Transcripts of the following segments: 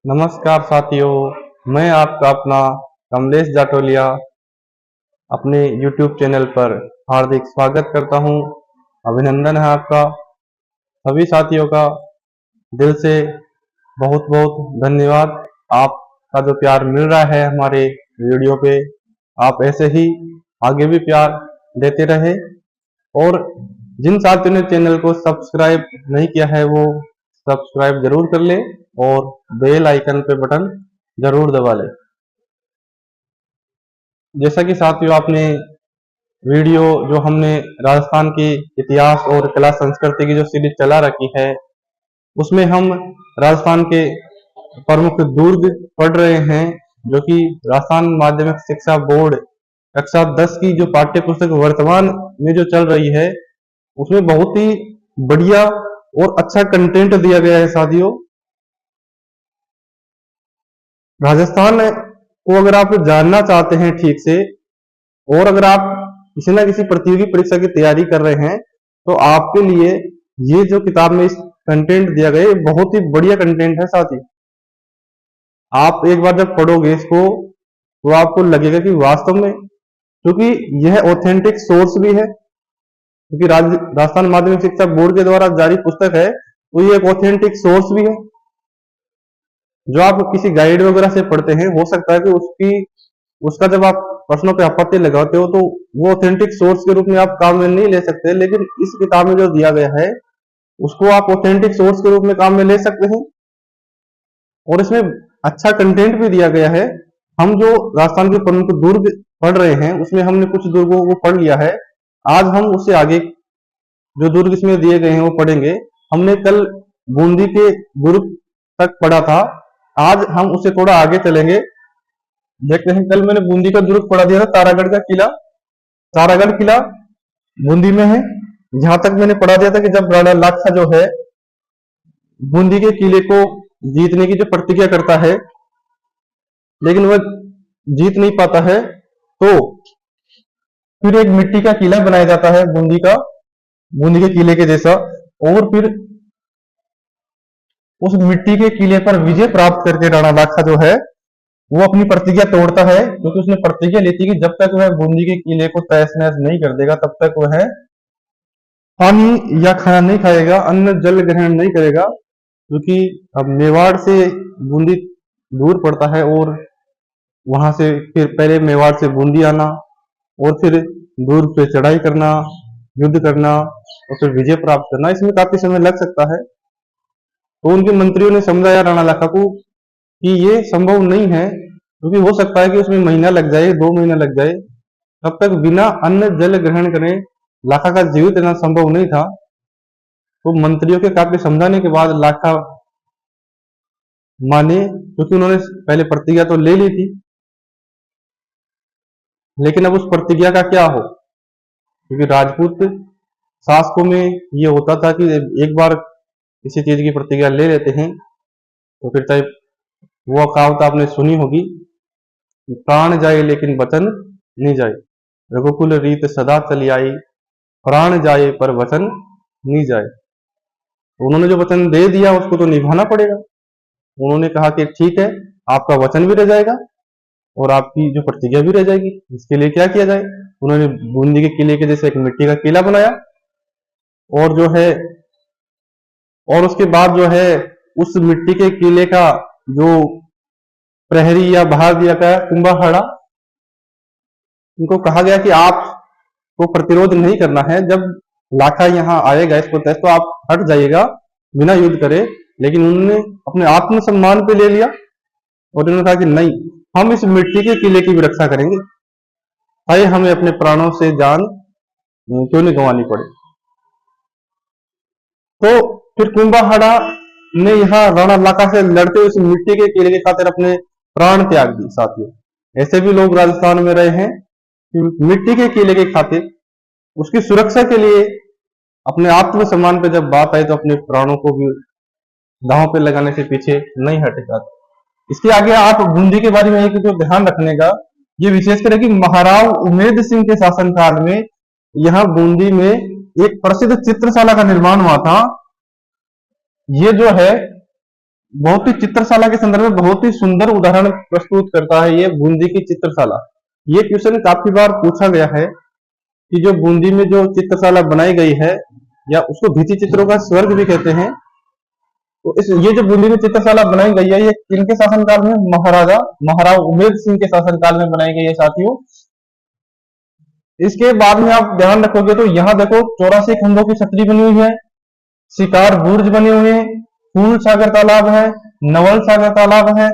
नमस्कार साथियों, मैं आपका अपना कमलेश जाटोलिया अपने YouTube चैनल पर हार्दिक स्वागत करता हूं। अभिनंदन है आपका सभी साथियों का दिल से बहुत बहुत धन्यवाद। आपका जो प्यार मिल रहा है हमारे वीडियो पे, आप ऐसे ही आगे भी प्यार देते रहे। और जिन साथियों ने चैनल को सब्सक्राइब नहीं किया है वो सब्सक्राइब जरूर कर ले और बेल आइकन पे बटन जरूर दबा ले। जैसा कि साथियों आपने वीडियो जो हमने राजस्थान के इतिहास और कला संस्कृति की जो सीरीज चला रखी है उसमें हम राजस्थान के प्रमुख दुर्ग पढ़ रहे हैं, जो कि राजस्थान माध्यमिक शिक्षा बोर्ड कक्षा 10 की जो पाठ्य पुस्तक वर्तमान में जो चल रही है उसमें बहुत ही बढ़िया और अच्छा कंटेंट दिया गया है। साथियों, राजस्थान को अगर आप जानना चाहते हैं ठीक से, और अगर आप किसी ना किसी प्रतियोगी परीक्षा की तैयारी कर रहे हैं, तो आपके लिए ये जो किताब में इस कंटेंट दिया गया है बहुत ही बढ़िया कंटेंट है। साथी, आप एक बार जब पढ़ोगे इसको तो आपको लगेगा कि वास्तव में, क्योंकि यह ऑथेंटिक सोर्स भी है, क्योंकि राजस्थान माध्यमिक शिक्षा बोर्ड के द्वारा जारी पुस्तक है, तो ये एक ऑथेंटिक सोर्स भी है। जो आप किसी गाइड वगैरह से पढ़ते हैं, हो सकता है कि उसका जब आप प्रश्नों पे आपत्ति लगाते हो तो वो ऑथेंटिक सोर्स के रूप में आप काम में नहीं ले सकते, लेकिन इस किताब में जो दिया गया है उसको आप ऑथेंटिक सोर्स के रूप में काम में ले सकते हैं। और इसमें अच्छा कंटेंट भी दिया गया है। हम जो राजस्थान के प्रमुख दुर्ग पढ़ रहे हैं उसमें हमने कुछ दुर्गों को पढ़ लिया है। आज हम उससे आगे जो दुर्ग इसमें दिए गए हैं वो पढ़ेंगे। हमने कल बूंदी के दुर्ग तक पढ़ा था, आज हम उससे थोड़ा आगे चलेंगे। देखते हैं, कल मैंने बूंदी का दुर्ग पढ़ा दिया था, तारागढ़ का किला। तारागढ़ किला बूंदी में है। यहां तक मैंने पढ़ा दिया था कि जब राणा लाखा जो है बूंदी के किले को जीतने की जो प्रतिज्ञा करता है, लेकिन वह जीत नहीं पाता है, तो फिर एक मिट्टी का किला बनाया जाता है बूंदी के किले के जैसा। और फिर उस मिट्टी के किले पर विजय प्राप्त करके राणा लाखा जो है वो अपनी प्रतिज्ञा तोड़ता है, क्योंकि उसने प्रतिज्ञा ली थी कि जब तक वह बूंदी के किले को तहस नहस नहीं कर देगा तब तक वह पानी या खाना नहीं खाएगा, अन्न जल ग्रहण नहीं करेगा। क्योंकि अब मेवाड़ से बूंदी दूर पड़ता है और वहां से फिर पहले मेवाड़ से बूंदी आना और फिर दूर पे चढ़ाई करना, युद्ध करना और फिर विजय प्राप्त करना, इसमें काफी समय लग सकता है। तो उनके मंत्रियों ने समझाया राणा लाखा को कि ये संभव नहीं है, क्योंकि हो सकता है कि उसमें महीना लग जाए, 2 महीना लग जाए, तब तक बिना अन्न जल ग्रहण करे लाखा का जीवित रहना संभव नहीं था। तो मंत्रियों के काफी समझाने के बाद लाखा माने, क्योंकि उन्होंने पहले प्रतिज्ञा तो ले ली थी, लेकिन अब उस प्रतिज्ञा का क्या हो, क्योंकि राजपूत शासकों में ये होता था कि एक बार किसी चीज की प्रतिज्ञा ले लेते हैं तो फिर चाहे वो कहावत आपने सुनी होगी, प्राण जाए लेकिन वचन नहीं जाए, रघुकुल रीत सदा चली आई, प्राण जाए पर वचन नहीं जाए। तो उन्होंने जो वचन दे दिया उसको तो निभाना पड़ेगा। उन्होंने कहा कि ठीक है, आपका वचन भी रह जाएगा और आपकी जो प्रतिज्ञा भी रह जाएगी, इसके लिए क्या किया जाए। उन्होंने बूंदी के किले के जैसे एक मिट्टी का किला बनाया और जो है, और उसके बाद जो है उस मिट्टी के किले का जो प्रहरी या बहार दिया गया कुंभाहाड़ा, उनको कहा गया कि आपको प्रतिरोध नहीं करना है, जब लाखा यहाँ आएगा इसको तय तो आप हट जाइएगा बिना युद्ध करे। लेकिन उन्होंने अपने आत्मसम्मान पे ले लिया और उन्होंने कहा कि नहीं, हम इस मिट्टी के किले की भी रक्षा करेंगे, चाहे हमें अपने प्राणों से जान क्यों नहीं गंवानी पड़े। तो फिर कुंभाहाड़ा ने यहाँ राणा लाखा से लड़ते हुए इस मिट्टी के किले के खातिर अपने प्राण त्याग दी। साथियों, ऐसे भी लोग राजस्थान में रहे हैं कि मिट्टी के किले के खातिर उसकी सुरक्षा के लिए अपने आत्मसम्मान पे जब बात आई तो अपने प्राणों को भी दांव पे लगाने से पीछे नहीं हटेगा। इसके आगे आप बूंदी के बारे में एक जो ध्यान रखने का, ये विशेषकर है कि महाराव उमेद सिंह के शासनकाल में यहाँ बूंदी में एक प्रसिद्ध चित्रशाला का निर्माण हुआ था। ये जो है बहुत ही चित्रशाला के संदर्भ में बहुत ही सुंदर उदाहरण प्रस्तुत करता है ये बूंदी की चित्रशाला। ये क्वेश्चन काफी बार पूछा गया है कि जो बूंदी में जो चित्रशाला बनाई गई है, या उसको भित्ति चित्रों का स्वर्ग भी कहते हैं, तो ये जो बूंदी में चित्रशाला बनाई गई है, ये किनके शासनकाल में? महाराजा उमेद सिंह के शासनकाल में बनाई गई है साथियों। इसके बाद में आप ध्यान रखोगे तो यहाँ देखो 84 खंभों की छतरी बनी हुई है, शिकार बुर्ज बने हुए हैं, फूल सागर तालाब है, नवल सागर तालाब है,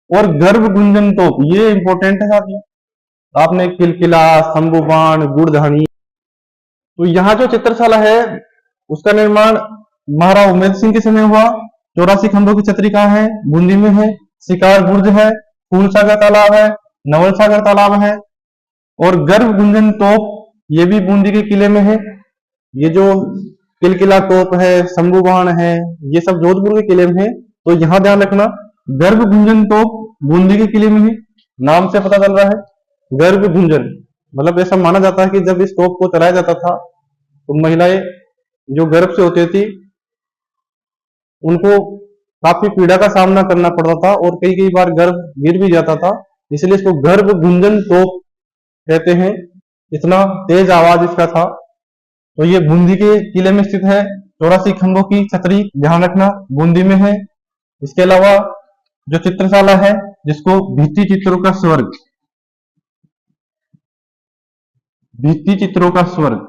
और गर्भ गुंजन तोप, ये इंपॉर्टेंट है साथियों। आपने किलकिला, शंभुबाण, गुड़धानी, तो यहाँ जो चित्रशाला है उसका निर्माण महाराजा उमेद सिंह के समय हुआ। 84 खंभों की छतरी कहाँ है? बूंदी में है। शिकार बुर्ज है, फूल सागर तालाब है, नवल सागर तालाब है, और गर्भ गुंजन तोप ये भी बूंदी के किले में है। ये जो किलकिला तोप है, शंभुबाण है, ये सब जोधपुर के किले में है। तो यहाँ ध्यान रखना, गर्भ गुंजन तोप बूंदी के किले में है, नाम से पता चल रहा है गर्भ गुंजन। मतलब ऐसा माना जाता है कि जब इस तोप को चलाया जाता था तो महिलाएं जो गर्भ से होती थी उनको काफी पीड़ा का सामना करना पड़ता था, और कई कई बार गर्भ गिर भी जाता था, इसलिए इसको गर्भ गुंजन तोप कहते हैं। इतना तेज आवाज इसका था। तो ये बूंदी के किले में स्थित है। 84 खंभों की छतरी ध्यान रखना बूंदी में है। इसके अलावा जो चित्रशाला है जिसको भित्ति चित्रों का स्वर्ग, भित्ति चित्रों का स्वर्ग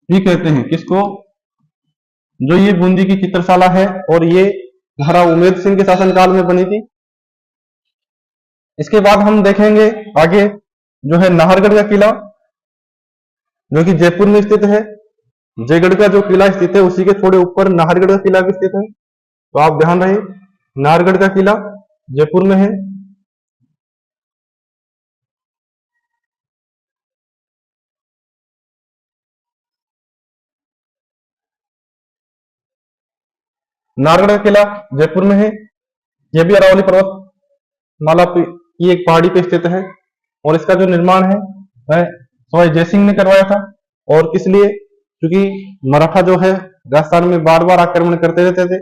भी कहते हैं किसको? जो ये बूंदी की चित्रशाला है, और ये महाराजा उमेद सिंह के शासनकाल में बनी थी। इसके बाद हम देखेंगे आगे जो है नाहरगढ़ का किला, जो कि जयपुर में स्थित है। जयगढ़ का जो किला स्थित है उसी के थोड़े ऊपर नाहरगढ़ का किला भी स्थित है। तो आप ध्यान रहे, नाहरगढ़ का किला जयपुर में है। नाहरगढ़ का किला जयपुर में है। यह भी अरावली पर्वत माला की एक पहाड़ी पे स्थित है, और इसका जो निर्माण है वह सवाई जयसिंह ने करवाया था। और किस लिए? क्योंकि मराठा जो है राजस्थान में बार बार आक्रमण करते रहते थे,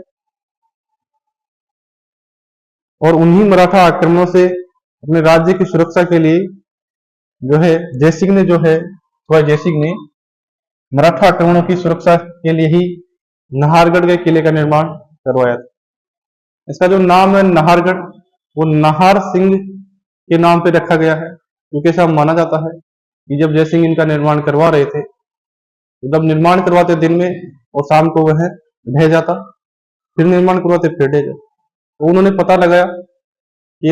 और उन्हीं मराठा आक्रमणों से अपने राज्य की सुरक्षा के लिए जो है जयसिंह ने जो है सवाई जयसिंह ने मराठा आक्रमणों की सुरक्षा के लिए ही नाहरगढ़ के किले का निर्माण करवाया था। इसका जो नाम है नाहरगढ़, वो नाहर सिंह के नाम पे रखा गया है, क्योंकि ऐसा माना जाता है कि जब जयसिंह इनका निर्माण करवा रहे थे, तो जब निर्माण करवाते दिन में और शाम को वह ढह जाता, फिर निर्माण करवाते फिर ढह जाता। तो उन्होंने पता लगाया कि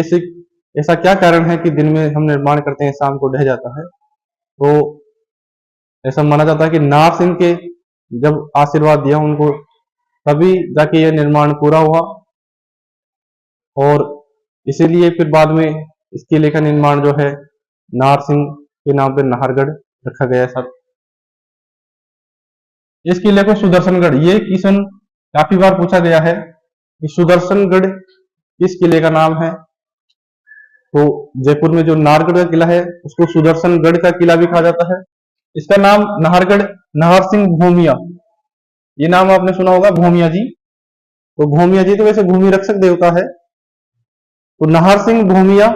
ऐसा क्या कारण है कि दिन में हम निर्माण करते हैं, शाम को ढह जाता है। तो ऐसा माना जाता है कि नाहर सिंह के जब आशीर्वाद दिया उनको, तभी जाके यह निर्माण पूरा हुआ, और इसीलिए फिर बाद में इस किले का निर्माण जो है नाहर सिंह के नाम पे नाहरगढ़ रखा गया सर। इस किले को सुदर्शनगढ़, ये क्वेश्चन काफी बार पूछा गया है कि सुदर्शनगढ़ किस किले का नाम है। तो जयपुर में जो नाहरगढ़ का किला है उसको सुदर्शनगढ़ का किला भी कहा जाता है। इसका नाम नाहरगढ़, नाहर सिंह भूमिया, ये नाम आपने सुना होगा, भूमिया जी। तो भूमिया जी तो वैसे भूमि रक्षक देवता है, तो नाहर सिंह भूमिया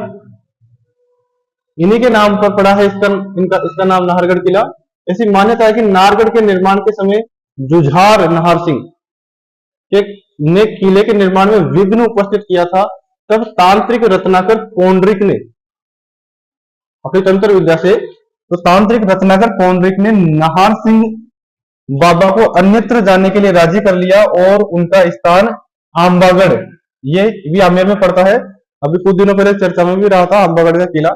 इन्हीं के नाम पर पड़ा है इसका नाम नाहरगढ़ किला। ऐसी मान्यता है कि नाहरगढ़ के निर्माण के समय जुझार नाहर सिंह ने किले के निर्माण में विघ्न उपस्थित किया था। तब तांत्रिक रत्नाकर पौंडरिक ने अपनी तंत्र विद्या से, तो तांत्रिक रत्नाकर पौंडरिक ने नाहर सिंह बाबा को अन्यत्र जाने के लिए राजी कर लिया, और उनका स्थान आंबागढ़, ये भी आमेर में पड़ता है, अभी कुछ दिनों पहले चर्चा में भी रहा था आंबागढ़ का किला।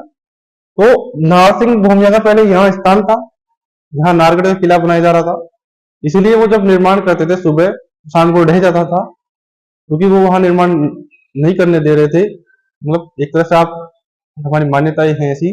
तो नाहर सिंह भूमिया का पहले यहाँ स्थान था जहां नाहरगढ़ का किला बनाया जा रहा था। इसलिए वो जब निर्माण करते थे सुबह शाम को ढह जाता था, क्योंकि वो वहां निर्माण नहीं करने दे रहे थे। मतलब एक तरह से आप, हमारी मान्यताएं हैं ऐसी।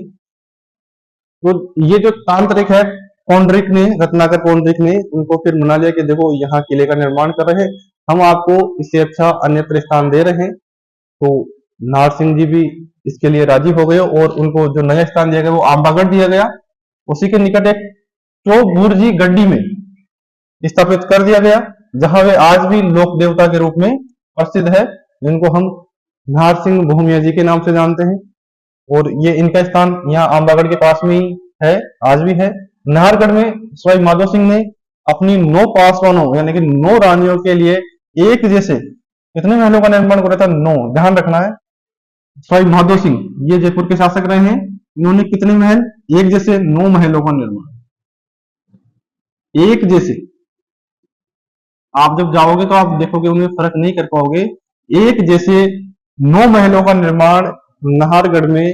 तो ये जो तांत्रिक है पौंडरिक ने, रत्नाकर पौंडरिक ने उनको फिर मना लिया कि देखो यहाँ किले का निर्माण कर रहे हैं, हम आपको इससे अच्छा अन्यत्र स्थान दे रहे हैं। तो नाहर सिंह जी भी इसके लिए राजी हो गए, और उनको जो नया स्थान दिया गया वो आंबागढ़ दिया गया। उसी के निकट एक चौबुर्जी गड्डी में स्थापित कर दिया गया, जहां वे आज भी लोक देवता के रूप में प्रसिद्ध है, जिनको हम नारसिंह भूमिया जी के नाम से जानते हैं। और ये इनका स्थान यहाँ आंबागढ़ के पास में ही है, आज भी है। नाहरगढ़ में सवाई माधो सिंह ने अपनी 9 पासवानों यानी कि 9 रानियों के लिए एक जैसे कितने महलों का निर्माण करा था? 9, ध्यान रखना है। सवाई माधो सिंह ये जयपुर के शासक रहे हैं, इन्होंने कितने महल? एक जैसे 9 महलों का निर्माण, एक जैसे। आप जब जाओगे तो आप देखोगे उनमें फर्क नहीं कर पाओगे। एक जैसे 9 महलों का निर्माण नाहरगढ़ में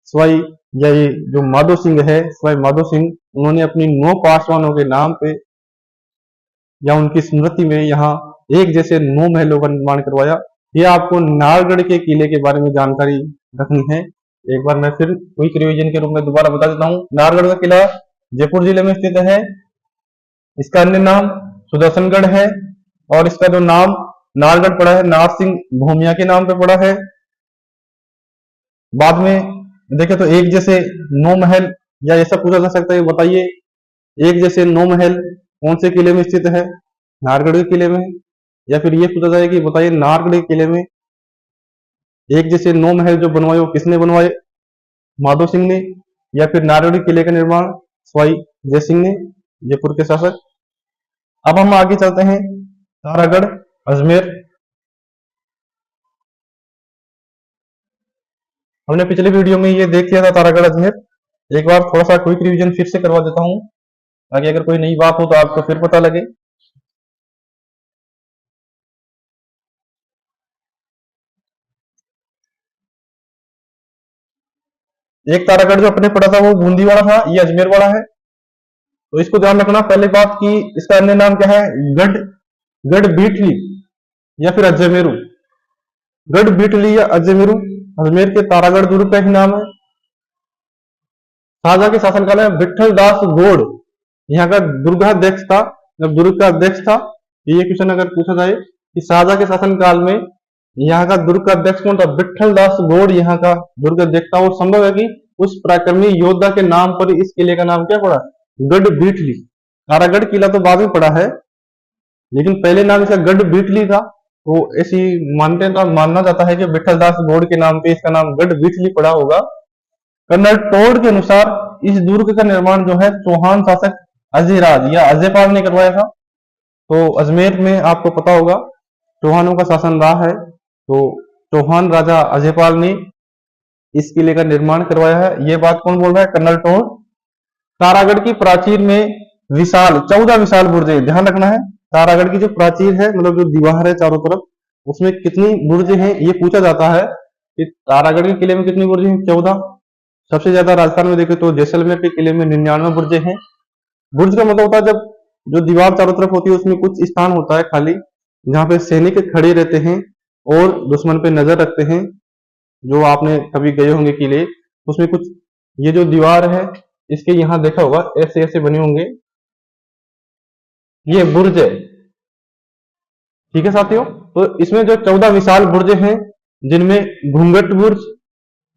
सवाई या ये जो माधो सिंह है, सवाई माधो सिंह, उन्होंने अपनी 9 पासवानों के नाम पे या उनकी स्मृति में यहाँ एक जैसे 9 महलों का निर्माण करवाया। ये आपको नाहरगढ़ के किले के बारे में जानकारी रखनी है। एक बार मैं फिर क्विक रिवीजन के रूप में दोबारा बता देता हूँ। नाहरगढ़ का किला जयपुर जिले में स्थित है। इसका अन्य नाम सुदर्शनगढ़ है और इसका जो नाम नाहरगढ़ पड़ा है, नारसिंह भूमिया के नाम पे पड़ा है। बाद में देखें तो एक जैसे 9 महल या ऐसा पूछा जा सकता है, बताइए एक जैसे 9 महल कौन से किले में स्थित है? नाहरगढ़ के किले में। या फिर ये पूछा जाए कि बताइए नाहरगढ़ के किले में एक जैसे 9 महल जो बनवाए वो किसने बनवाए? माधो सिंह ने। या फिर नाहरगढ़ किले का निर्माण सवाई जय सिंह ने, जयपुर के शासक। अब हम आगे चलते हैं तारागढ़ अजमेर। हमने पिछले वीडियो में ये देख लिया था तारागढ़ अजमेर। एक बार थोड़ा सा क्विक रिवीजन फिर से करवा देता हूं, ताकि अगर कोई नई बात हो तो आपको फिर पता लगे। एक तारागढ़ जो अपने पड़ा था वो बूंदी वाला था, ये अजमेर वाला है, तो इसको ध्यान रखना। पहले बात की इसका अन्य नाम क्या है? गढ़ गढ़ बीटली या फिर अजमेरू। गढ़ बीटली या अजमेरू अजमेर के तारागढ़ दुर्ग का ही नाम है। शाहजहां के शासनकाल में विठल दास गोड़ यहाँ का दुर्गाध्यक्ष था। जब दुर्ग का अध्यक्ष था, ये क्वेश्चन अगर पूछा जाए कि शाहजहां के शासनकाल में यहाँ का दुर्ग का अध्यक्ष कौन था? विठल दास गोड़ यहाँ का दुर्ग अध्यक्ष था। और संभव है कि उस पराक्रमी योद्धा के नाम पर इस किले का नाम क्या पड़ा? गढ़ बीटली। तारागढ़ किला तो बाद में पड़ा है, लेकिन पहले नाम इसका गढ़ बीटली था। तो ऐसी मानना जाता है कि विठल दास गोड़ के नाम पे इसका नाम गढ़ बीटली पड़ा होगा। कर्नल टोड के अनुसार इस दुर्ग का निर्माण जो है चौहान शासक अजयराज या अजयपाल ने करवाया था। तो अजमेर में आपको पता होगा चौहानों का शासन रहा है, तो चौहान राजा अजयपाल ने इस किले का निर्माण करवाया है। यह बात कौन बोल रहा है? Colonel toad. तारागढ़ की प्राचीर में विशाल 14 विशाल बुर्ज, ध्यान रखना है। तारागढ़ की जो प्राचीर है, मतलब जो दीवार है चारों तरफ, उसमें कितनी बुर्ज हैं ये पूछा जाता है कि तारागढ़ के किले में कितनी बुर्ज हैं? 14। सबसे ज्यादा राजस्थान में देखें तो जैसलमेर के किले में 99 बुर्जे हैं। बुर्ज का मतलब होता है जब जो दीवार चारों तरफ होती है उसमें कुछ स्थान होता है खाली, जहां पे सैनिक खड़े रहते हैं और दुश्मन पे नजर रखते हैं। जो आपने कभी गए होंगे किले, उसमें कुछ ये जो दीवार है इसके यहाँ देखा होगा ऐसे ऐसे बने होंगे, ये बुर्ज है। ठीक है साथियों, तो इसमें जो 14 विशाल बुर्ज हैं, जिनमें घूंघट बुर्ज,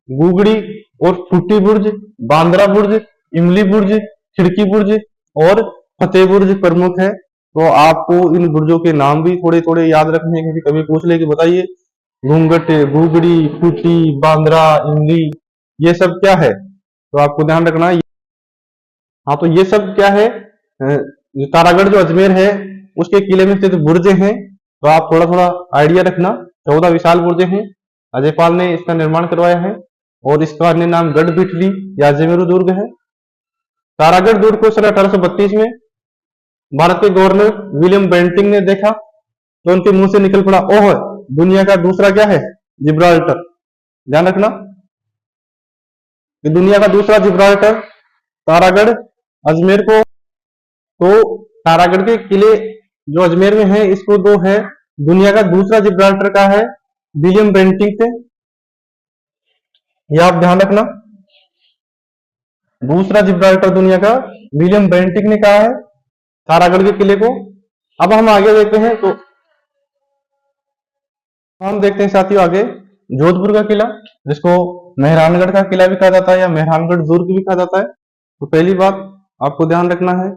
गुगड़ी और फुट्टी बुर्ज, बांद्रा बुर्ज, इमली बुर्ज, खिड़की बुर्ज और फतेह बुर्ज प्रमुख है। तो आपको इन बुर्जों के नाम भी थोड़े थोड़े याद रखने हैं, क्योंकि कभी पूछ ले कि बताइए घूंघट, गुगड़ी, फुट्टी, बांद्रा, इमली, ये सब क्या है, तो आपको ध्यान रखना है। हाँ, तो ये सब क्या है? जो तारागढ़ जो अजमेर है उसके किले में स्थित बुर्जे हैं, तो आप थोड़ा थोड़ा आइडिया रखना। 14 विशाल बुर्जे हैं, अजयपाल ने इसका निर्माण करवाया है और इसका अन्य नाम गढ़ बिठली या अजमेरू दुर्ग है। तारागढ़ दुर्ग को सन 1832 में भारत के गवर्नर विलियम बेंटिंग ने देखा, तो उनके मुंह से निकल पड़ा, ओह दुनिया का दूसरा क्या है? जिब्राल्टर। ध्यान रखना, दुनिया का दूसरा जिब्राल्टर तारागढ़ अजमेर को। तो तारागढ़ के किले जो अजमेर में है, इसको दो है दुनिया का दूसरा जिब्राल्टर का है विलियम बेंटिंग से, यह आप ध्यान रखना। दूसरा जिब्राल्टर दुनिया का विलियम बेंटिंग ने कहा है तारागढ़ के किले को। अब हम आगे देखते हैं, तो हम देखते हैं साथियों आगे जोधपुर का किला, जिसको मेहरानगढ़ का किला भी कहा जाता है या मेहरानगढ़ दुर्ग भी कहा जाता है। तो पहली बात आपको ध्यान रखना है,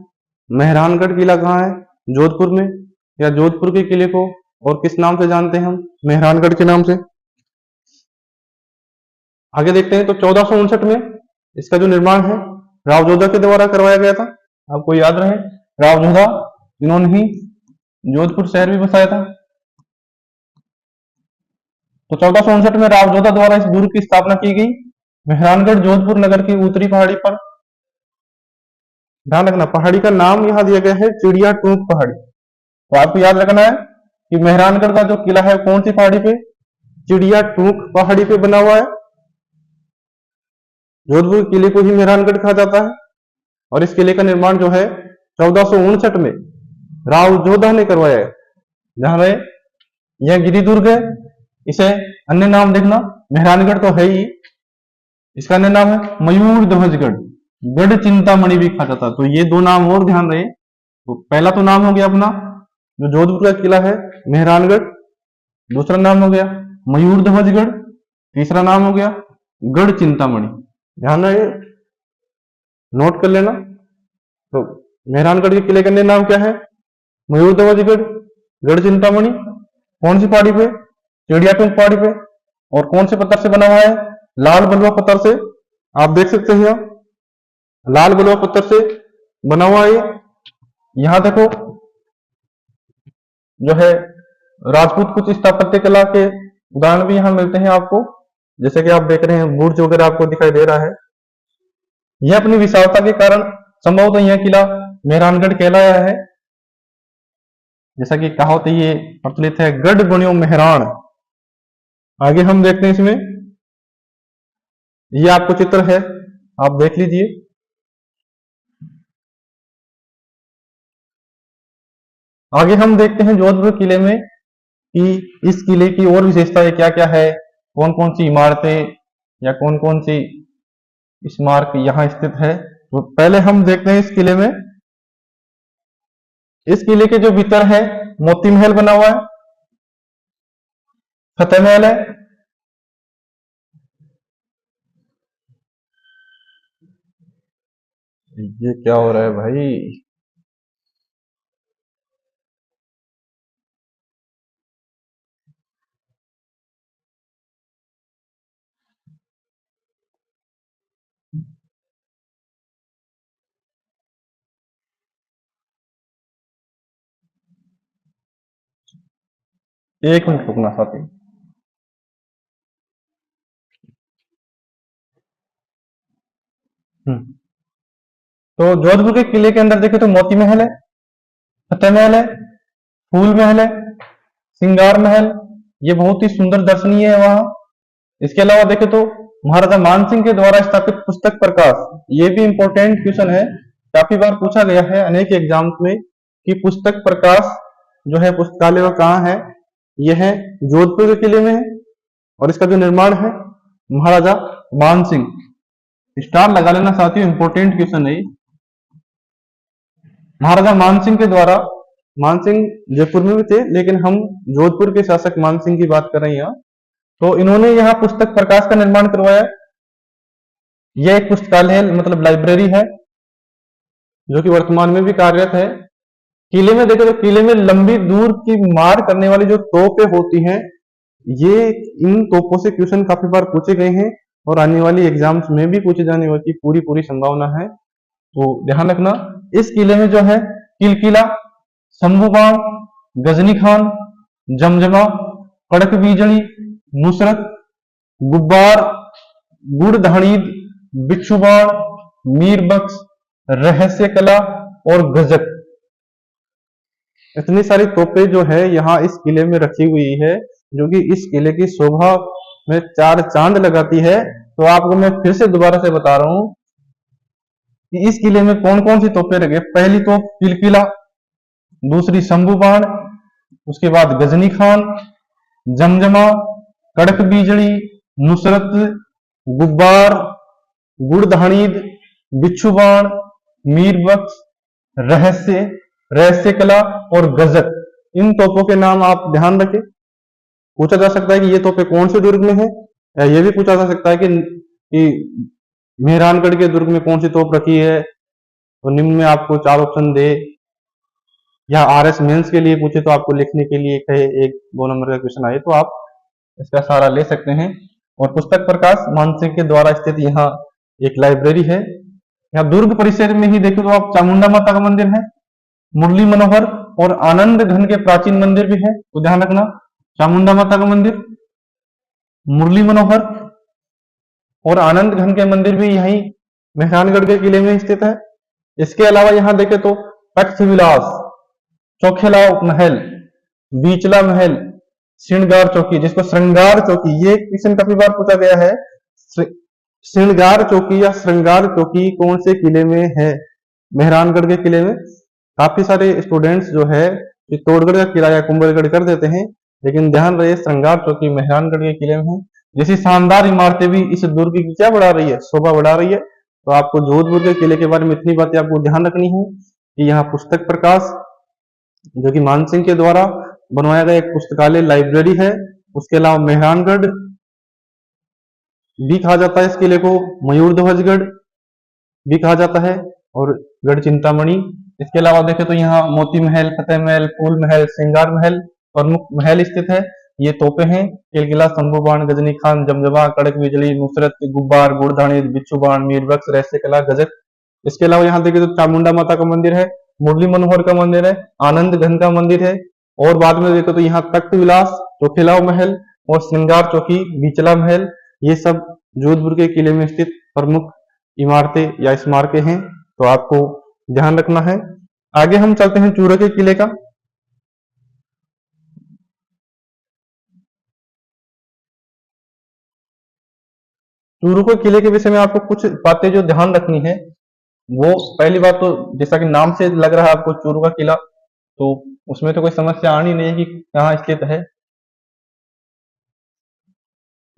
मेहरानगढ़ किला कहाँ है? जोधपुर में, या जोधपुर के किले को और किस नाम से जानते हैं हम? मेहरानगढ़ के नाम से। आगे देखते हैं तो 1459 में इसका जो निर्माण है राव जोधा के द्वारा करवाया गया था। आपको याद रहे राव जोधा, इन्होंने ही जोधपुर शहर भी बसाया था। तो 1459 में राव जोधा द्वारा इस दुर्ग की स्थापना की गई, मेहरानगढ़ जोधपुर नगर की उत्तरी पहाड़ी पर। ध्यान रखना पहाड़ी का नाम यहां दिया गया है चिड़िया टूंक पहाड़ी। तो आपको याद रखना है कि मेहरानगढ़ का जो किला है कौन सी पहाड़ी पे? चिड़िया टूंक पहाड़ी पे बना हुआ है। जोधपुर किले को ही मेहरानगढ़ कहा जाता है और इस किले का निर्माण जो है 1459 में राव जोधा ने करवाया है। जहां रहे यह गिरी दुर्ग है, इसे अन्य नाम देखना, मेहरानगढ़ तो है ही, इसका अन्य नाम है मयूर ध्वजगढ़, गढ़ चिंतामणि भी कहा जाता है। तो ये दो नाम और ध्यान रहे। तो पहला तो नाम हो गया अपना जो जोधपुर का किला है मेहरानगढ़, दूसरा नाम हो गया मयूर ध्वजगढ़, तीसरा नाम हो गया गढ़ चिंतामणि। ध्यान रहे, नोट कर लेना। तो मेहरानगढ़ के किले का अन्य नाम क्या है? मयूर ध्वजगढ़, गढ़ चिंतामणि। कौन सी पहाड़ी पे? चिड़िया टूंक पहाड़ी पे। और कौन से पत्थर से बना हुआ है? लाल बलुआ पत्थर से। आप देख सकते हैं लाल बलुआ पत्थर से बना हुआ है। यहां देखो जो है राजपूत कुछ स्थापत्य कला के उदाहरण भी यहां मिलते हैं आपको, जैसे कि आप देख रहे हैं बुर्ज वगैरह आपको दिखाई दे रहा है। यह अपनी विशालता के कारण संभवतः यह किला मेहरानगढ़ कहलाया है। जैसा कि कहावत ये प्रचलित है, गढ़ बनियो मेहरान। आगे हम देखते हैं इसमें, ये आपको चित्र है, आप देख लीजिए। आगे हम देखते हैं जोधपुर किले में कि इस किले की और विशेषताएं क्या क्या है, कौन कौन सी इमारतें या कौन कौन सी स्मारक यहां स्थित है। तो पहले हम देखते हैं इस किले में, इस किले के जो भीतर है मोती महल बना हुआ है, फतेह महल है, ये क्या हो रहा है भाई? एक मिनट रुकना साथी। तो जोधपुर के किले के अंदर देखे तो मोती महल है, फतेह महल है, फूल महल है, सिंगार महल, ये बहुत ही सुंदर दर्शनीय है वहां। इसके अलावा देखे तो महाराजा मानसिंह के द्वारा स्थापित पुस्तक प्रकाश, ये भी इंपॉर्टेंट क्वेश्चन है, काफी बार पूछा गया है अनेक एग्जाम्स में कि पुस्तक प्रकाश जो है पुस्तकालय वो कहाँ है? यह है जोधपुर के किले में है और इसका जो निर्माण है महाराजा मानसिंह। स्टार लगा लेना साथियों, इंपॉर्टेंट क्वेश्चन है। महाराजा मानसिंह के द्वारा, मानसिंह जयपुर में भी थे लेकिन हम जोधपुर के शासक मानसिंह की बात कर रहे हैं यहाँ। तो इन्होंने यहाँ पुस्तक प्रकाश का निर्माण करवाया। यह एक पुस्तकालय है, मतलब लाइब्रेरी है, जो कि वर्तमान में भी कार्यरत है। किले में देखें तो किले में लंबी दूर की मार करने वाली जो तोपें होती हैं, ये इन तोपों से क्वेश्चन काफी बार पूछे गए हैं और आने वाली एग्जाम्स में भी पूछे जाने की पूरी संभावना है। तो ध्यान रखना, इस किले में जो है किलकिला, शंभू बाण, गजनी खान, जमजमा, कड़क बीजड़ी, नुसरत, गुब्बार, गुड़ धानीद, बिच्छू बाण, मीर बख्श, रहस्य कला और गजक, इतनी सारी तोपें जो है यहाँ इस किले में रखी हुई है, जो कि इस किले की शोभा में चार चांद लगाती है। तो आपको मैं फिर से दोबारा से बता रहा हूं कि इस किले में कौन कौन सी तोपें रखे। पहली तोप किलकिला, दूसरी शंभू बाण, उसके बाद गजनी खान, जमजमा, कड़क बीजड़ी, नुसरत, गुब्बार, गुड़ धानीद, बिच्छू बाण, मीर बख्श, रहस्य कला और गजक, इन तोपों के नाम आप ध्यान रखें। पूछा जा सकता है कि ये तोपें कौन से दुर्ग में है, या ये भी पूछा जा सकता है कि मेहरानगढ़ के दुर्ग में कौन सी तोप रखी है। तो निम्न में आपको चार ऑप्शन दे या RS मेंस के लिए पूछे तो आपको लिखने के लिए कहे 1-2 नंबर का क्वेश्चन आए तो आप इसका सहारा ले सकते हैं। और पुस्तक प्रकाश मानसिंह के द्वारा स्थित यहाँ एक लाइब्रेरी है। यहाँ दुर्ग परिसर में ही देखो तो आप चामुंडा माता का मंदिर है, मुरली मनोहर और आनंद घन के प्राचीन मंदिर भी है, तो ध्यान रखना चामुंडा माता का मंदिर, मुरली मनोहर और आनंद घन के मंदिर भी यहीं मेहरानगढ़ के किले में स्थित है। इसके अलावा यहाँ देखे तो तख्त विलास, चौखेला महल, बीचला महल, श्रृंगार चौकी, जिसको श्रृंगार चौकी, ये क्वेश्चन काफी बार पूछा गया है, श्रृंगार चौकी या श्रृंगार चौकी कौन से किले में है? मेहरानगढ़ के किले में। काफी सारे स्टूडेंट्स जो है चित्तौड़गढ़ का किला या कुंभलगढ़ कर देते हैं, लेकिन ध्यान रहे श्रृंगार चौकी मेहरानगढ़ के किले में है। जैसी शानदार इमारतें भी इस दुर्ग की क्या बढ़ा रही है, शोभा बढ़ा रही है। तो आपको जोधपुर के किले के बारे में इतनी बातें आपको ध्यान रखनी है कि यहाँ पुस्तक प्रकाश जो कि मानसिंह के द्वारा बनवाया गया एक पुस्तकालय लाइब्रेरी है। उसके अलावा मेहरानगढ़ भी कहा जाता है इस किले को, मयूर ध्वजगढ़ भी कहा जाता है और गढ़ चिंतामणि। इसके अलावा देखें तो यहाँ मोती महल, फतेह महल, फूल महल, श्रृंगार महल, प्रमुख महल स्थित है। ये तोपे हैं किलकिला, शंभू बाण, गजनी खान, जमजमा, कड़क बिजली, नुसरत, गुब्बार, गुड़धानी, बिच्छू बाण, मीरबख्श, रहस्य कला, गजक। इसके अलावा यहाँ देखें तो चामुंडा माता का मंदिर है, मुरली मनोहर का मंदिर है, आनंद घन का मंदिर है और बाद में देखो तो यहाँ तख्त विलास, चौखेला महल और श्रृंगार चौकी, बीचला महल, ये सब जोधपुर के किले में स्थित प्रमुख इमारतें या स्मारकें हैं। तो आपको ध्यान रखना है। आगे हम चलते हैं चूरू के किले का। चूरू के किले के विषय में आपको कुछ बातें जो ध्यान रखनी है, वो पहली बात तो जैसा कि नाम से लग रहा है आपको चूरू का किला, तो उसमें तो कोई समस्या आनी नहीं है कि कहाँ स्थित है,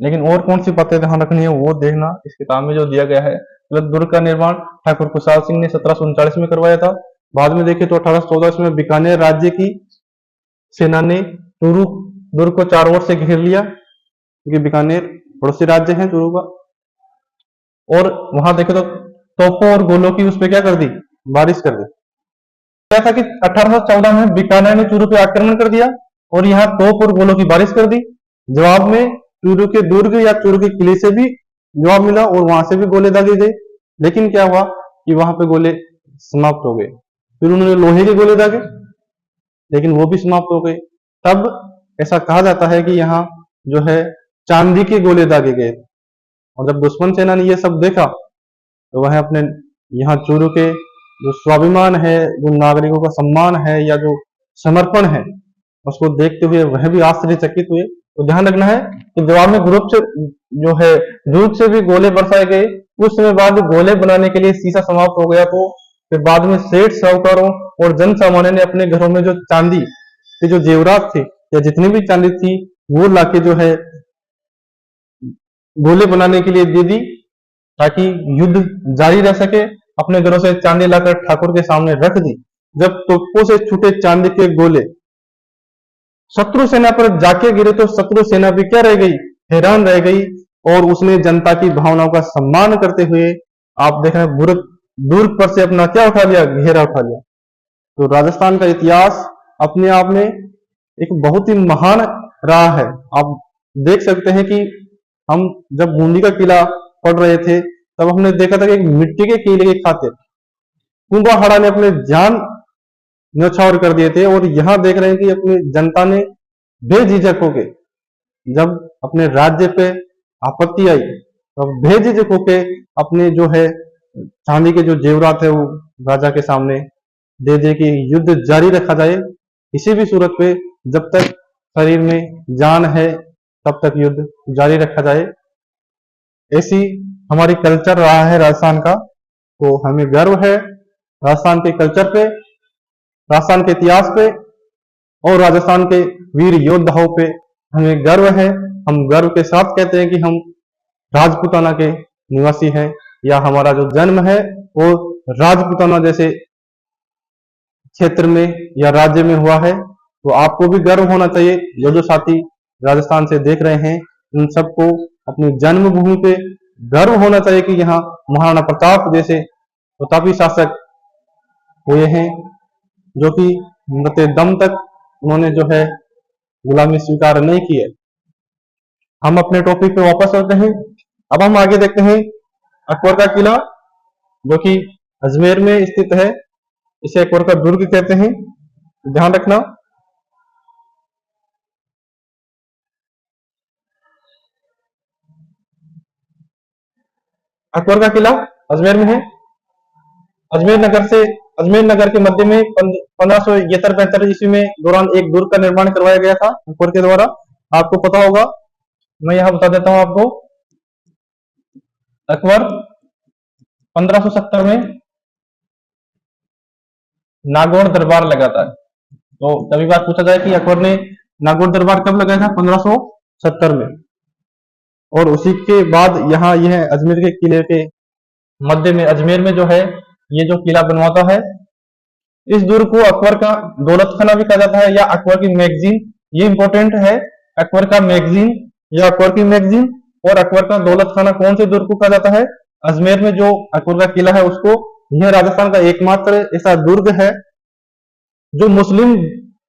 लेकिन और कौन सी बातें ध्यान रखनी है वो देखना इस किताब में जो दिया गया है। मतलब दुर्ग का निर्माण ठाकुर खुशहाल सिंह ने 1739 में करवाया था। बाद में देखें तो 1814 में बीकानेर राज्य की सेना ने चूरू दुर्ग को चारों ओर से घेर लिया, क्योंकि बीकानेर पड़ोसी राज्य है चूरू का। और वहां देखे तो तोपों और गोलों की उस पर क्या कर दी, बारिश कर दी। क्या था कि 1814 में बीकानेर ने चूरू पे आक्रमण कर दिया और यहाँ तोप और गोलों की बारिश कर दी। जवाब में चूरू के दुर्ग या चूरू के किले से भी जवाब मिला और वहां से भी गोले दागे गए, लेकिन क्या हुआ कि वहां पे गोले समाप्त हो गए। फिर उन्होंने लोहे के गोले दागे, लेकिन वो भी समाप्त हो गए। तब ऐसा कहा जाता है कि यहाँ जो है चांदी के गोले दागे गए। और जब दुश्मन सेना ने ये सब देखा तो वह अपने यहाँ चूरू के जो स्वाभिमान है, जो नागरिकों का सम्मान है या जो समर्पण है, उसको देखते हुए वह भी आश्चर्यचकित हुए। तो ध्यान रखना है कि जवाब में ग्रुप से जो है दुर्ग से भी गोले बरसाए गए। कुछ समय बाद गोले बनाने के लिए शीशा समाप्त हो गया, तो फिर बाद में सेठ, साहूकारों और जन सामान्य ने अपने घरों में जो चांदी के जो जेवरात थे या जितनी भी चांदी थी वो लाके जो है गोले बनाने के लिए दे दी, ताकि युद्ध जारी रह सके। अपने घरों से चांदी लाकर ठाकुर के सामने रख दी। जब तोपों से छूटे चांदी के गोले शत्रु सेना पर जाके गिरे तो शत्रु सेना भी क्या रह गई, हैरान रह गई। और उसने जनता की भावनाओं का सम्मान करते हुए आप देख रहे हैं दुर्ग पर से अपना क्या उठा लिया, घेरा उठा लिया। तो राजस्थान का इतिहास अपने आप में एक बहुत ही महान रहा है। आप देख सकते हैं कि हम जब बूंदी का किला पढ़ रहे थे तब हमने देखा था कि एक मिट्टी के किले के खातिर कुंभाहाड़ा ने अपने जान न्यौछावर कर दिए थे। और यहां देख रहे हैं कि अपनी जनता ने बेझिझक होके जब अपने राज्य पे आपत्ति आई तो बेझिझक होके अपने जो है चांदी के जो जेवरात है वो राजा के सामने दे दे कि युद्ध जारी रखा जाए। किसी भी सूरत पे जब तक शरीर में जान है तब तक युद्ध जारी रखा जाए। ऐसी हमारी कल्चर रहा है राजस्थान का, तो हमें गर्व है राजस्थान के कल्चर पे, राजस्थान के इतिहास पे और राजस्थान के वीर योद्धाओं पे हमें गर्व है। हम गर्व के साथ कहते हैं कि हम राजपूताना के निवासी हैं, या हमारा जो जन्म है वो राजपूताना जैसे क्षेत्र में या राज्य में हुआ है। तो आपको भी गर्व होना चाहिए। जो साथी राजस्थान से देख रहे हैं उन सबको अपनी जन्मभूमि पे गर्व होना चाहिए कि यहाँ महाराणा प्रताप जैसे प्रतापी शासक हुए हैं, जो कि मरते दम तक उन्होंने जो है गुलामी स्वीकार नहीं की है। हम अपने टॉपिक पे वापस आते हैं। अब हम आगे देखते हैं अकबर का किला, जो कि अजमेर में स्थित है। इसे अकबर का दुर्ग कहते हैं, ध्यान रखना। अकबर का किला अजमेर में है। अजमेर नगर के मध्य में 1571-72 ईस्वी में दौरान एक दुर्ग का निर्माण करवाया गया था अकबर के द्वारा। आपको पता होगा, मैं यहां बता देता हूं आपको। अकबर 1570 में नागौर दरबार लगाता है। तो कभी बात पूछा जाए कि अकबर ने नागौर दरबार कब लगाया था? 1570 में। और उसी के बाद यहाँ यह अजमेर के किले के मध्य में अजमेर में जो है ये जो किला बनवाता है। इस दुर्ग को अकबर का दौलत खाना भी कहा जाता है, या अकबर की मैगजीन। ये इंपॉर्टेंट है, अकबर का मैगजीन या अकबर की मैगजीन। और अकबर का दौलत खाना कौन से दुर्ग को कहा जाता है? अजमेर में जो अकबर का किला है उसको। यह राजस्थान का एकमात्र ऐसा दुर्ग है जो मुस्लिम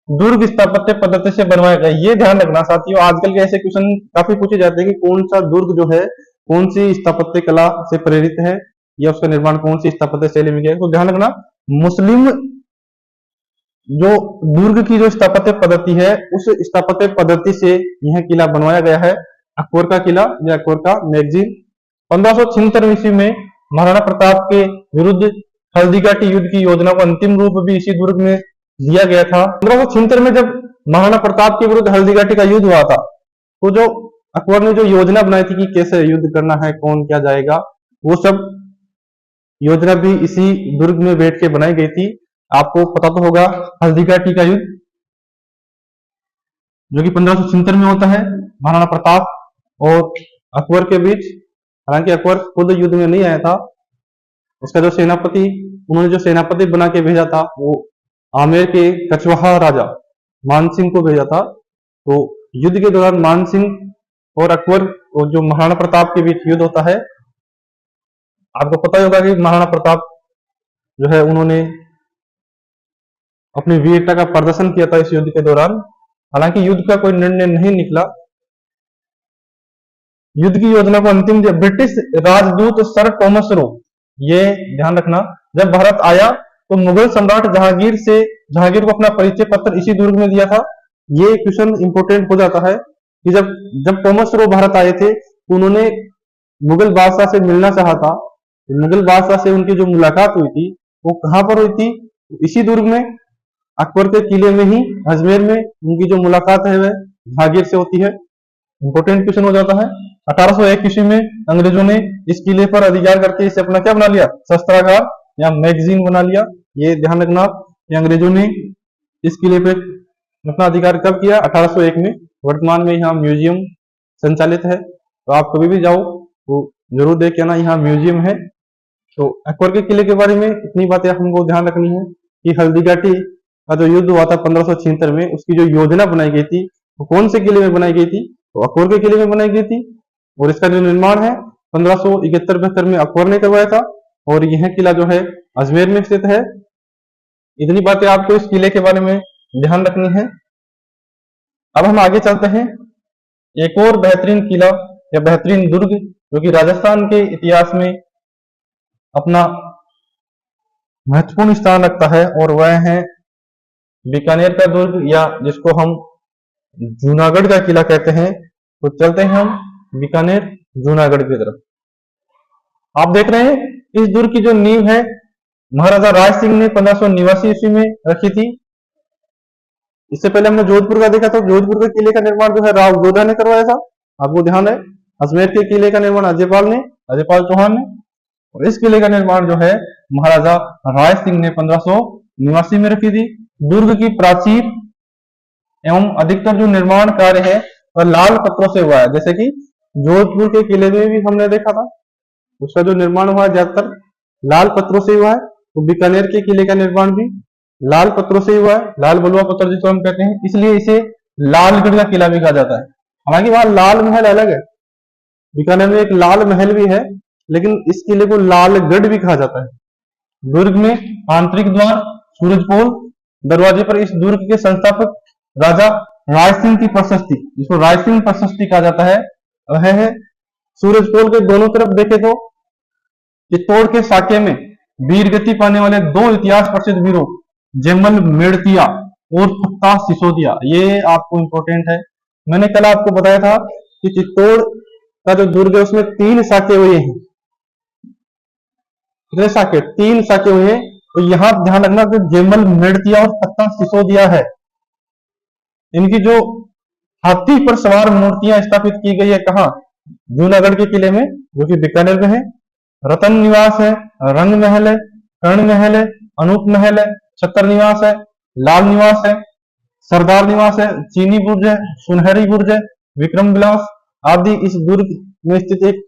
दुर्ग स्थापत्य पद्धति से बनवाया गया। ये ध्यान रखना साथियों, आजकल के ऐसे क्वेश्चन काफी पूछे जाते हैं कि कौन सा दुर्ग जो है कौन सी स्थापत्य कला से प्रेरित है, या उसका निर्माण कौन सी स्थापत्य शैली में किया है। तो ध्यान रखना, मुस्लिम जो दुर्ग की जो स्थापत्य पद्धति है उस स्थापत्य पद्धति से यह किला बनवाया गया है, अकबर का किला या अकबर का मैगजीन। 1576 ईस्वी में महाराणा प्रताप के विरुद्ध हल्दीघाटी युद्ध की योजना को अंतिम रूप भी इसी दुर्ग में दिया गया था। 1576 में जब महाराणा प्रताप के विरुद्ध हल्दीघाटी का युद्ध हुआ था, तो जो अकबर ने जो योजना बनाई थी कि कैसे युद्ध करना है, कौन क्या जाएगा, वो सब योजना भी इसी दुर्ग में बैठ के बनाई गई थी। आपको पता तो होगा हल्दीघाटी का युद्ध, जो कि 1576 में होता है महाराणा प्रताप और अकबर के बीच। हालांकि अकबर खुद युद्ध में नहीं आया था, उसका जो सेनापति, उन्होंने जो सेनापति बना के भेजा था वो आमेर के कछवाहा राजा मान सिंह को भेजा था। तो युद्ध के दौरान मान सिंह और अकबर और जो महाराणा प्रताप के बीच युद्ध होता है। आपको पता ही होगा कि महाराणा प्रताप जो है उन्होंने अपनी वीरता का प्रदर्शन किया था इस युद्ध के दौरान। हालांकि युद्ध का कोई निर्णय नहीं निकला। युद्ध की योजना को अंतिम ब्रिटिश राजदूत सर टॉमस रो, ये ध्यान रखना, जब भारत आया तो मुगल सम्राट जहांगीर को अपना परिचय पत्र इसी दुर्ग में दिया था। ये क्वेश्चन इंपोर्टेंट हो जाता है कि जब टॉमस रो भारत आए थे तो उन्होंने मुगल बादशाह से मिलना चाहा था। मुगल बादशाह से उनकी जो मुलाकात हुई थी वो कहां पर हुई थी? इसी दुर्ग में, अकबर के किले में ही, अजमेर में उनकी जो मुलाकात है वह जहांगीर से होती है। इंपोर्टेंट क्वेश्चन हो जाता है। 1801 ईस्वी में अंग्रेजों ने इस किले पर अधिकार करके इसे अपना क्या बना लिया? शस्त्रागार या मैगजीन बना लिया। ये ध्यान रखना, अंग्रेजों ने इस किले पे अपना अधिकार कब किया? 1801 में। वर्तमान में यहाँ म्यूजियम संचालित है, तो आप कभी भी जाओ तो जरूर देख के आना, यहाँ म्यूजियम है। तो अकबर के किले के बारे में इतनी बातें हमको ध्यान रखनी है कि हल्दीघाटी का जो युद्ध हुआ था 1576 में, उसकी जो योजना बनाई गई थी वो कौन से किले में बनाई गई थी? तो अकबर के किले में बनाई गई थी। और इसका जो निर्माण है 1571-72 में अकबर ने करवाया था। और यह किला जो है अजमेर में स्थित है। इतनी बातें आपको इस किले के बारे में ध्यान रखनी है। अब हम आगे चलते हैं। एक और बेहतरीन किला या बेहतरीन दुर्ग जो कि राजस्थान के इतिहास में अपना महत्वपूर्ण स्थान रखता है, और वह है बीकानेर का दुर्ग, या जिसको हम जूनागढ़ का किला कहते हैं। तो चलते हैं हम बीकानेर जूनागढ़ की तरफ। आप देख रहे हैं इस दुर्ग की जो नींव है महाराजा राज सिंह ने 1589 ईस्वी में रखी थी। इससे पहले हमने जोधपुर का देखा था। जोधपुर के किले का निर्माण जो है राव जोधा ने करवाया था, आपको ध्यान है। अजमेर के किले का निर्माण अजयपाल चौहान ने। और इस किले का निर्माण जो है महाराजा राय सिंह ने 1589 में रखी थी। दुर्ग की प्राचीर एवं अधिकतर जो निर्माण कार्य है वह लाल पत्थरों से हुआ है। जैसे कि जोधपुर के किले में भी हमने देखा था, उसका जो निर्माण हुआ है ज्यादातर लाल पत्थरों से हुआ है। तो बीकानेर के किले का निर्माण भी लाल पत्थरों से हुआ है, लाल बलुआ पत्थर जिसको हम कहते हैं, इसलिए इसे लालगढ़ का किला भी कहा जाता है। हालांकि वहां लाल महल अलग है, बीकानेर में एक लाल महल भी है, लेकिन इस किले को लालगढ़ भी कहा जाता है। दुर्ग में आंतरिक द्वार, सूरजपोल दरवाजे पर इस दुर्ग के संस्थापक राजा राय सिंह की प्रशस्ति, जिसको राय सिंह प्रशस्ति कहा जाता है, वह है। सूरजपोल के दोनों तरफ देखे तो चित्तौड़ के साके में वीर गति पाने वाले दो इतिहास प्रसिद्ध वीरों जमल मेड़तिया और फत्ता सिसोदिया, ये आपको इंपॉर्टेंट है। मैंने कल आपको बताया था कि चित्तौड़ का जो दुर्ग है उसमें 3 साके हुए हैं। कितने साके? 3 साके हुए हैं। तो यहां ध्यान रखना कि जमल मेड़तिया और फत्ता सिसोदिया है, इनकी जो हाथी पर सवार मूर्तियां स्थापित की गई है, कहा? जूनागढ़ के किले में, जो कि बीकानेर में है। रतन निवास है, रंग महल है, कर्ण महल है, अनूप महल है, छतर निवास है, लाल निवास है, सरदार निवास है, चीनी बुर्ज है, सुनहरी बुर्ज है, विक्रम विलास आदि इस दुर्ग में स्थित एक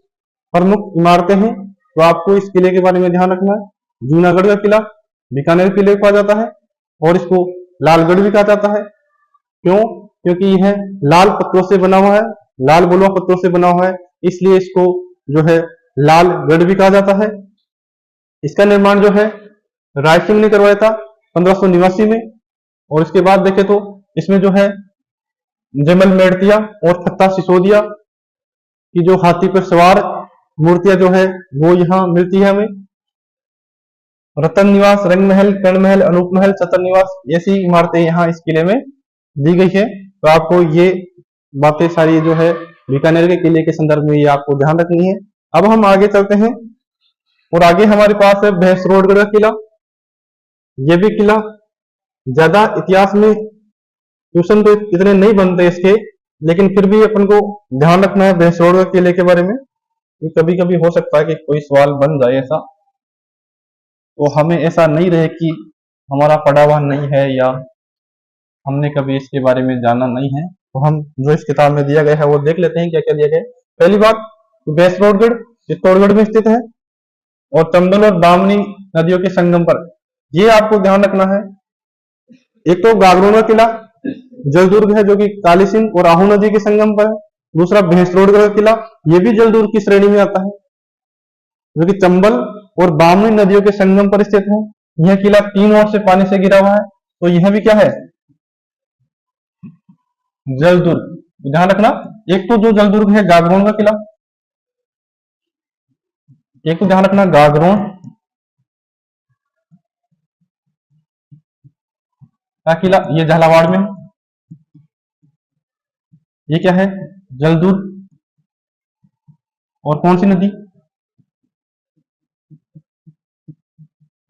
प्रमुख इमारतें हैं। तो आपको इस किले के बारे में ध्यान रखना है। जूनागढ़ का किला बीकानेर किले कहा जाता है और इसको लालगढ़ भी कहा जाता है। क्यों? क्योंकि यह लाल पत्थरों से बना हुआ है, लाल बलुआ पत्थरों से बना हुआ है, इसलिए इसको जो है लालगढ़ भी कहा जाता है। इसका निर्माण जो है राय सिंह ने करवाया था 1589 में। और इसके बाद देखे तो इसमें जो है जमल मेड़तिया और फत्ता सिसोदिया की जो हाथी पर सवार मूर्तियां जो है वो यहाँ मिलती है हमें। रतन निवास, रंग महल, कर्ण महल, अनूप महल, छतर निवास, ऐसी इमारतें यहाँ इस किले में दी गई है। तो आपको ये बातें सारी जो है बीकानेर के किले के संदर्भ में ये आपको ध्यान रखनी है। अब हम आगे चलते हैं और आगे हमारे पास है भैंसरोडगढ़ का किला। ये भी किला ज्यादा इतिहास में क्वेश्चन तो इतने नहीं बनते इसके, लेकिन फिर भी अपन को ध्यान रखना है भैंसरोडगढ़ किले के बारे में। कभी कभी हो सकता है कि कोई सवाल बन जाए ऐसा, तो हमें ऐसा नहीं रहे कि हमारा पढ़ा हुआ नहीं है या हमने कभी इसके बारे में जाना नहीं है। तो हम जो इस किताब में दिया गया है वो देख लेते हैं क्या क्या दिया गया है। पहली बात, भैंसरोडगढ़ चित्तौड़गढ़ में स्थित है और चंबल और बामनी नदियों के संगम पर, ये आपको ध्यान रखना है। एक तो गागरोन का किला जलदुर्ग है जो कि काली सिंध और आहू नदी के संगम पर है। दूसरा भैंसरोडगढ़ का किला, ये भी जलदुर्ग की श्रेणी में आता है, जो कि चंबल और बामनी नदियों के संगम पर स्थित है। यह किला 3 ओर से पानी से घिरा हुआ है, तो यह भी क्या है? जलदुर्ग। ध्यान रखना, एक तो जो जलदुर्ग है गागरोन का किला, एक तो ध्यान रखना गागरोन का किला, ये झालावाड़ में है। ये क्या है? जलदुर्ग। और कौन सी नदी?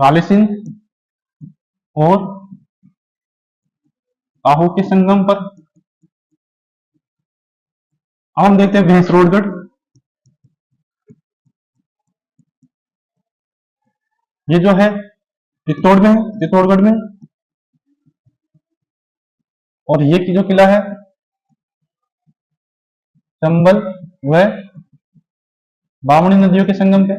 काली सिंध और आहू के संगम पर। अब हम देखते हैं भैंसरोडगढ़। ये जो है चित्तौड़ में है, चित्तौड़गढ़ में। और ये जो किला है चंबल व बामनी नदियों के संगम पे।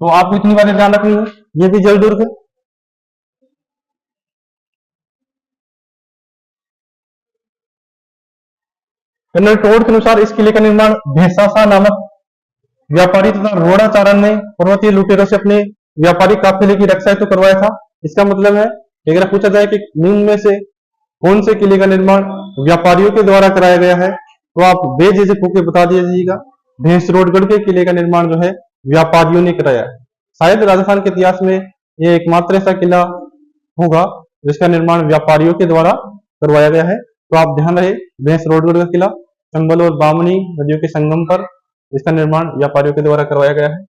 तो आपको इतनी बातें ध्यान रखनी है, ये भी जलदुर्ग है। कर्नल टोड के अनुसार इस किले का निर्माण भैंसासा नामक व्यापारी तथा रोड़ाचारण ने पर्वतीय लुटेरों से अपने व्यापारिक काफिले की रक्षा हेतु करवाया था। इसका मतलब है कि अगर पूछा जाए कि निम्न में से कौन से किले का निर्माण व्यापारियों के द्वारा कराया गया है, तो आप बेझिझक होकर बता दीजिएगा भैंसरोडगढ़ के किले का निर्माण जो है व्यापारियों ने कराया है। शायद राजस्थान के इतिहास में ये एकमात्र ऐसा किला होगा जिसका निर्माण व्यापारियों के द्वारा करवाया गया है। तो आप ध्यान रहे, भैंसरोडगढ़ का किला चंबल और बामनी नदियों के संगम पर, इसका निर्माण व्यापारियों के द्वारा करवाया गया है।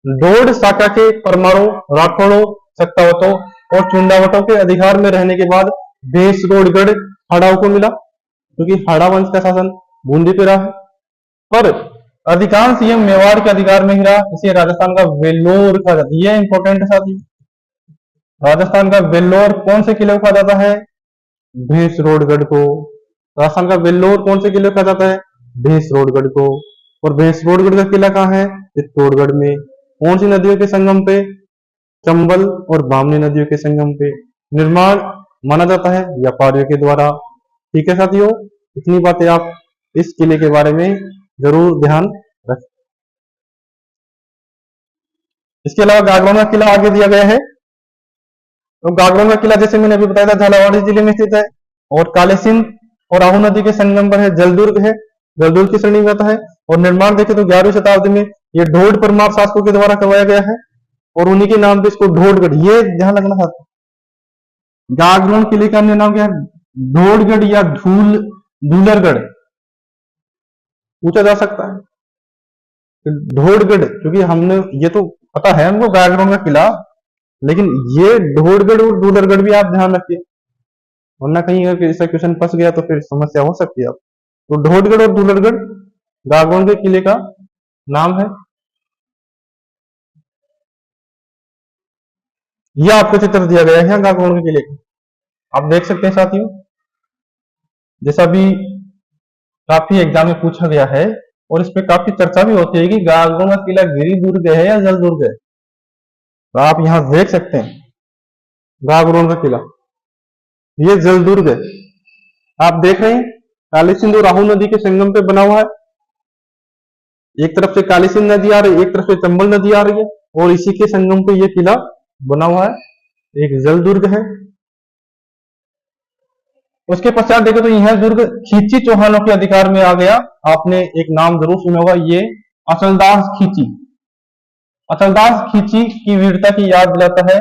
डोड शाखा के परमारों, राठौड़ों, सत्तावतों और चुंडावटों के अधिकार में रहने के बाद भैंसरोडगढ़ हाड़ाओं को मिला, क्योंकि हाड़ा वंश का शासन बूंदी पे रहा है। पर अधिकांश ये मेवाड़ के अधिकार में ही रहा, इसे राजस्थान का वेल्लोर कहा जाता है। ये इंपॉर्टेंट है साथी, राजस्थान का वेल्लोर कौन से किले को कहा जाता है? भैंसरोडगढ़ को। राजस्थान का वेल्लोर कौन से किले को कहा जाता है? भैंसरोडगढ़ को। और भैंसरोडगढ़ का किला कहाँ है? चित्तौड़गढ़ में। कौन सी नदियों के संगम पे? चंबल और बामनी नदियों के संगम पे। निर्माण माना जाता है व्यापारियों के द्वारा। ठीक है साथियों, इतनी बातें आप इस किले के बारे में जरूर ध्यान रखें। इसके अलावा गागरोन का किला आगे दिया गया है। तो गागरोन का किला जैसे मैंने अभी बताया था झालावाड़ जिले में स्थित है और काली सिंध और आहू नदी के संगम पर है। जलदुर्ग है, जलदुर्ग की श्रेणी में आता है। और निर्माण देखें तो 11वीं शताब्दी में ये ढोड परमार शासकों के द्वारा करवाया गया है और उन्हीं के नाम पे इसको ढोडगढ़, ये ध्यान रखना था, गागरोन किले का अन्य नाम क्या है, ढोडगढ़ या धूलरगढ़ पूछा जा सकता है। ढोडगढ़, क्योंकि हमने ये तो पता है हमको गागरोन का किला, लेकिन ये ढोडगढ़ और धूलरगढ़ भी आप ध्यान रखिए, वरना कहीं अगर ऐसा क्वेश्चन फंस गया तो फिर समस्या हो सकती है। तो ढोडगढ़ और धूलरगढ़ गागरोन के किले का नाम है। यह आपको चित्र दिया गया है गागरोन के किले का, आप देख सकते हैं साथियों। जैसा भी काफी एग्जाम में पूछा गया है और इस पे काफी चर्चा भी होती है कि गागरोन का किला गिरी दुर्ग है या जल दुर्ग है। तो आप यहां देख सकते हैं गागरोन का किला, ये जल दुर्ग है। आप देख रहे हैं काली सिंध और राहु नदी के संगम पे बना हुआ है। एक तरफ से काली सिंध नदी आ रही है, एक तरफ से चंबल नदी आ रही है और इसी के संगम पे ये किला बना हुआ है, एक जल दुर्ग है। उसके पश्चात देखो तो यह दुर्ग खींची चौहानों के अधिकार में आ गया। आपने एक नाम जरूर सुना होगा, ये अचलदास खींची। अचलदास खींची की वीरता की याद दिलाता है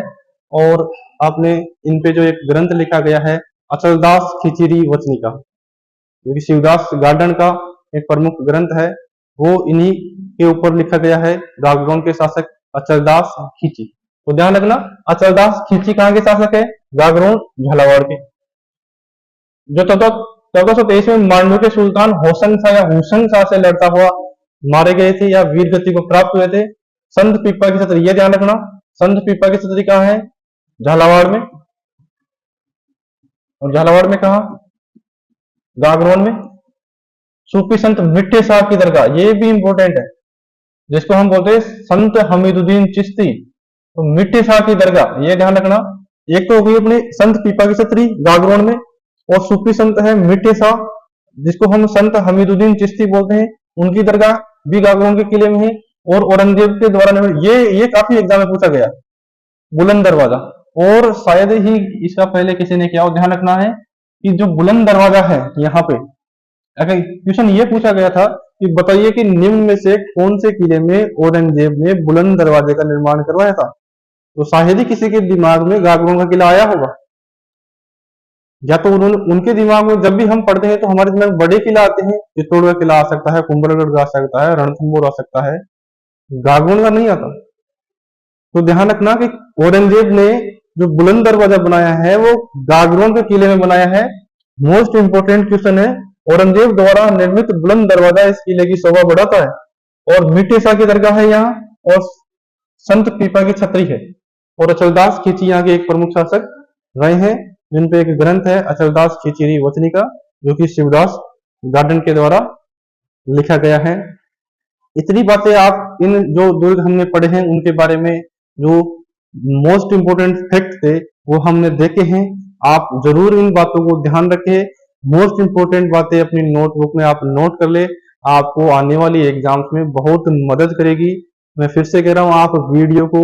और आपने इन पे जो एक ग्रंथ लिखा गया है अचलदास खींचीरी वचनिका, जो कि शिवदास गार्डन का एक प्रमुख ग्रंथ है, वो इन्हीं के ऊपर लिखा गया है। गागरोन के शासक अचलदास खींची। तो ध्यान रखना, अचलदास खींची कहां के शासक है, गागरोन झालावाड़ के। जो 1423 में मांडू के सुल्तान होशंग शाह या हुसंग शाह से लड़ता हुआ मारे गए थे या वीर गति को प्राप्त हुए थे। संत पीपा की छतरी, यह ध्यान रखना, संत पीपा की छतरी कहाँ है, झालावाड़ में। और झालावाड़ में कहा, गागरोन में। सूफी संत मिट्टे शाह की दरगाह, ये भी इंपॉर्टेंट है, जिसको हम बोलते हैं संत हमीदुद्दीन चिश्ती, तो मिट्टे शाह की दरगाह, ये ध्यान रखना। एक तो हो गई अपने संत पीपा की छतरी गागरोन में, और सूफी संत है मिट्टे शाह, जिसको हम संत हमीदुद्दीन चिश्ती बोलते हैं, उनकी दरगाह भी गागरोन के किले में है। और औरंगजेब के द्वारा ये काफी एग्जाम में पूछा गया, बुलंद दरवाजा। और शायद ही इसका पहले किसी ने किया, और ध्यान रखना है कि जो बुलंद दरवाजा है यहाँ पे, अगर क्वेश्चन ये पूछा गया था कि बताइए कि निम्न में से कौन से किले में औरंगजेब ने बुलंद दरवाजे का निर्माण करवाया था, तो शायद ही किसी के दिमाग में गागरोन का किला आया होगा, या तो उनके दिमाग में जब भी हम पढ़ते हैं तो हमारे दिमाग में बड़े किला आते हैं, चित्तौड़ का किला आ सकता है, कुंभलगढ़ आ सकता है, रणथंभौर आ सकता है, गागरोन का नहीं आता। तो ध्यान रखना कि औरंगजेब ने जो बुलंद दरवाजा बनाया है वो गागरोन के किले में बनाया है। मोस्ट इंपोर्टेंट क्वेश्चन है, औरंगजेब द्वारा निर्मित बुलंद दरवाजा इस किले की शोभा बढ़ाता है। और मिट्टी शाह की दरगाह है यहाँ, और संत पीपा की छतरी है, और अचलदास खींची यहाँ के एक प्रमुख शासक रहे हैं, जिन पे एक ग्रंथ है अचलदास खींचीरी वचनिका, जो कि शिवदास गार्डन के द्वारा लिखा गया है। इतनी बातें आप इन जो दुर्ग हमने पढ़े हैं उनके बारे में जो मोस्ट इंपोर्टेंट फैक्ट थे वो हमने देखे हैं। आप जरूर इन बातों को ध्यान रखें, मोस्ट इंपोर्टेंट बातें अपनी नोटबुक में आप नोट कर ले, आपको आने वाली एग्जाम्स में बहुत मदद करेगी। मैं फिर से कह रहा हूं, आप वीडियो को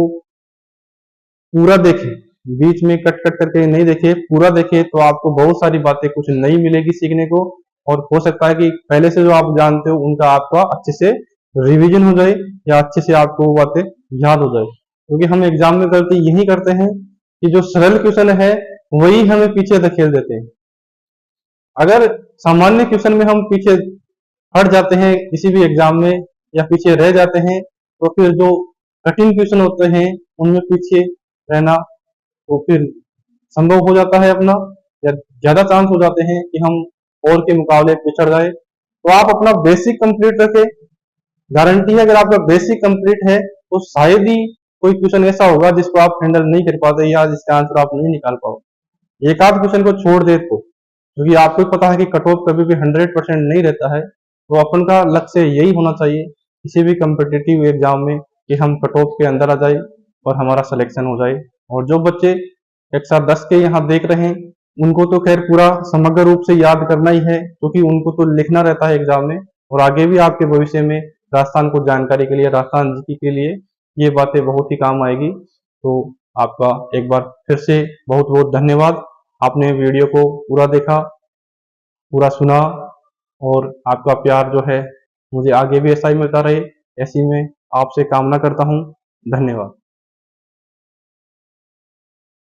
पूरा देखें, बीच में कट कट करके नहीं देखे, पूरा देखे तो आपको बहुत सारी बातें कुछ नई मिलेगी सीखने को, और हो सकता है कि पहले से जो आप जानते हो उनका आपका अच्छे से रिवीजन हो जाए या अच्छे से आपको वो बातें याद हो जाए। क्योंकि हम एग्जाम में गलती यही करते हैं कि जो सरल क्वेश्चन है वही हमें पीछे धकेल देते हैं। अगर सामान्य क्वेश्चन में हम पीछे हट जाते हैं किसी भी एग्जाम में या पीछे रह जाते हैं, तो फिर जो कठिन क्वेश्चन होते हैं उनमें पीछे रहना तो फिर संभव हो जाता है अपना, या ज्यादा चांस हो जाते हैं कि हम और के मुकाबले पिछड़ जाए। तो आप अपना बेसिक कंप्लीट रखें, गारंटी है अगर आपका बेसिक कंप्लीट है तो शायद ही कोई क्वेश्चन ऐसा होगा जिसको आप हैंडल नहीं कर पाते या जिसका आंसर आप नहीं निकाल पाओ। एक आध क्वेश्चन को छोड़ दे तो, क्योंकि आपको पता है कि कट ऑफ कभी भी 100% नहीं रहता है, तो अपन का लक्ष्य यही होना चाहिए किसी भी कम्पिटिटिव एग्जाम में कि हम कट ऑफ के अंदर आ जाए और हमारा सिलेक्शन हो जाए। और जो बच्चे 110 के यहाँ देख रहे हैं उनको तो खैर पूरा समग्र रूप से याद करना ही है, क्योंकि उनको तो लिखना रहता है एग्जाम में, और आगे भी आपके भविष्य में राजस्थान को जानकारी के लिए, राजस्थान जीके के लिए ये बातें बहुत ही काम आएगी। तो आपका एक बार फिर से बहुत बहुत धन्यवाद। आपने वीडियो को पूरा देखा, पूरा सुना, और आपका प्यार जो है मुझे आगे भी ऐसा ही मिलता रहे, ऐसी मैं आपसे कामना करता हूँ। धन्यवाद।